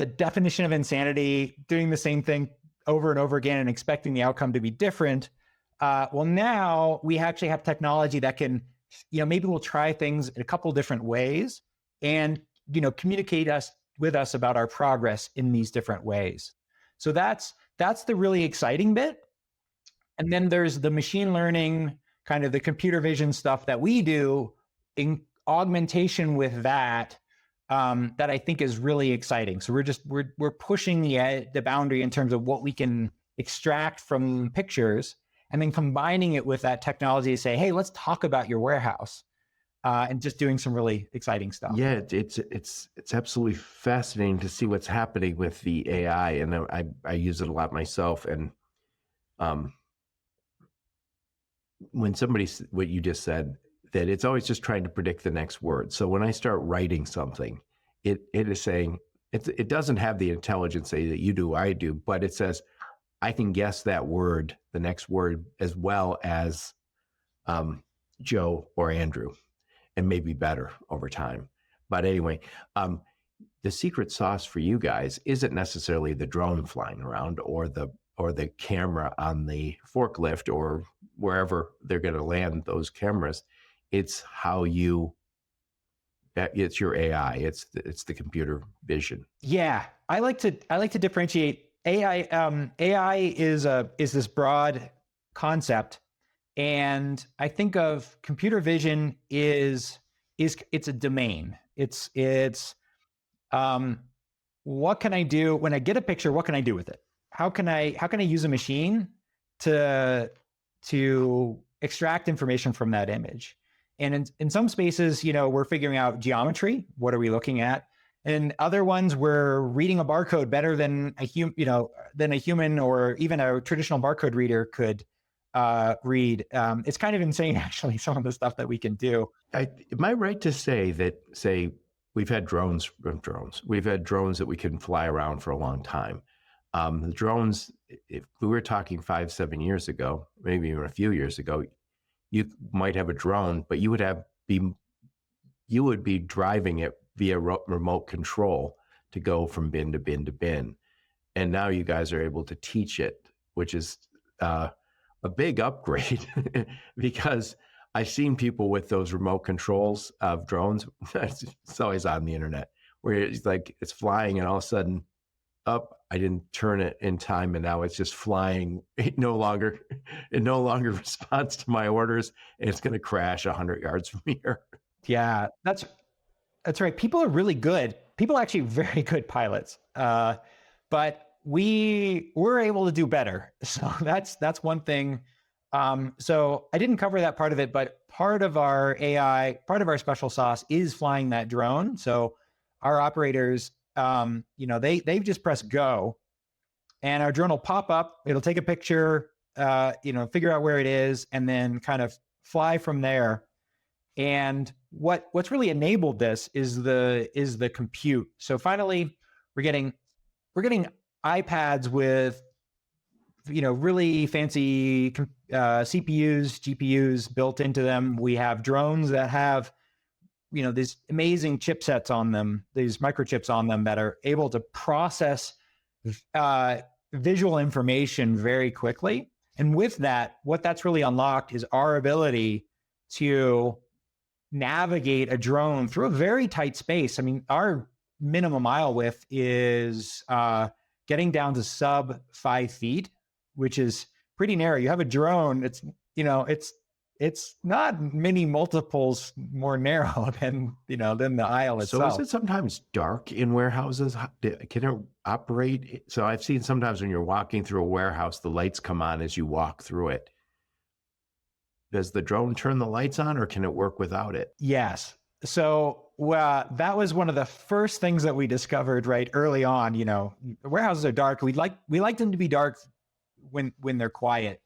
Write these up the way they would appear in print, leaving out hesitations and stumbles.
the definition of insanity, doing the same thing over and over again and expecting the outcome to be different. Well, now we actually have technology that can, maybe we'll try things in a couple different ways and, communicate with us about our progress in these different ways. So that's the really exciting bit. And then there's the machine learning, kind of the computer vision stuff that we do in augmentation with that, that I think is really exciting. So we're pushing the boundary in terms of what we can extract from pictures, and then combining it with that technology to say, hey, let's talk about your warehouse, and just doing some really exciting stuff. Yeah, it's absolutely fascinating to see what's happening with the AI, and I use it a lot myself. And when what you just said, that it's always just trying to predict the next word. So when I start writing something, it is saying, it doesn't have the intelligence say that you do, I do, but it says, I can guess that word, the next word, as well as Joe or Andrew, and maybe better over time. But anyway, the secret sauce for you guys isn't necessarily the drone flying around or the camera on the forklift or wherever they're going to land those cameras. It's it's your AI. It's the computer vision. Yeah, I like to differentiate AI. AI is this broad concept, and I think of computer vision it's a domain. It's what can I do when I get a picture? What can I do with it? How can I use a machine to extract information from that image? And in some spaces, we're figuring out geometry. What are we looking at? And other ones, we're reading a barcode better than a human or even a traditional barcode reader could read. It's kind of insane, actually, some of the stuff that we can do. Am I right to say that, we've had drones. We've had drones that we can fly around for a long time. The drones, if we were talking 5-7 years ago, maybe even a few years ago, you might have a drone, but you would be driving it via remote control to go from bin to bin to bin. And now you guys are able to teach it, which is a big upgrade because I've seen people with those remote controls of drones. It's always on the internet where it's like it's flying and all of a sudden, I didn't turn it in time, and now it's just flying. It no longer responds to my orders, and it's going to crash 100 yards from here. Yeah, that's right. People are really good. People are actually very good pilots, but we're able to do better. So that's one thing. So I didn't cover that part of it, but part of our AI, part of our special sauce is flying that drone. So our operators, they've just pressed go, and our drone will pop up. It'll take a picture, figure out where it is, and then kind of fly from there. And what's really enabled this is the compute. So finally, we're getting iPads with really fancy CPUs, GPUs built into them. We have drones that have these amazing chipsets on them, these microchips on them that are able to process visual information very quickly. And with that, what that's really unlocked is our ability to navigate a drone through a very tight space. I mean, our minimum aisle width is getting down to sub 5 feet, which is pretty narrow. You have a drone, it's not many multiples more narrow than the aisle itself. So is it sometimes dark in warehouses? Can it operate? So I've seen sometimes when you're walking through a warehouse, the lights come on as you walk through it. Does the drone turn the lights on, or can it work without it? Yes. So that was one of the first things that we discovered right early on. Warehouses are dark. We like them to be dark when they're quiet.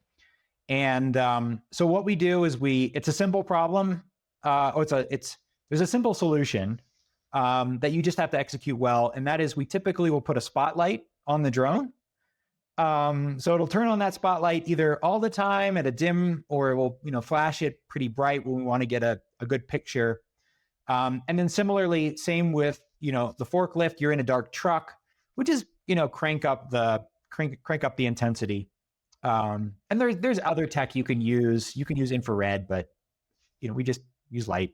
And so what we do is it's a simple problem. There's a simple solution that you just have to execute well. And that is, we typically will put a spotlight on the drone. So it'll turn on that spotlight either all the time at a dim, or it will, flash it pretty bright when we want to get a good picture. And then similarly, same with, the forklift. You're in a dark truck. which is, crank up the intensity. And there's other tech you can use. You can use infrared, but we just use light.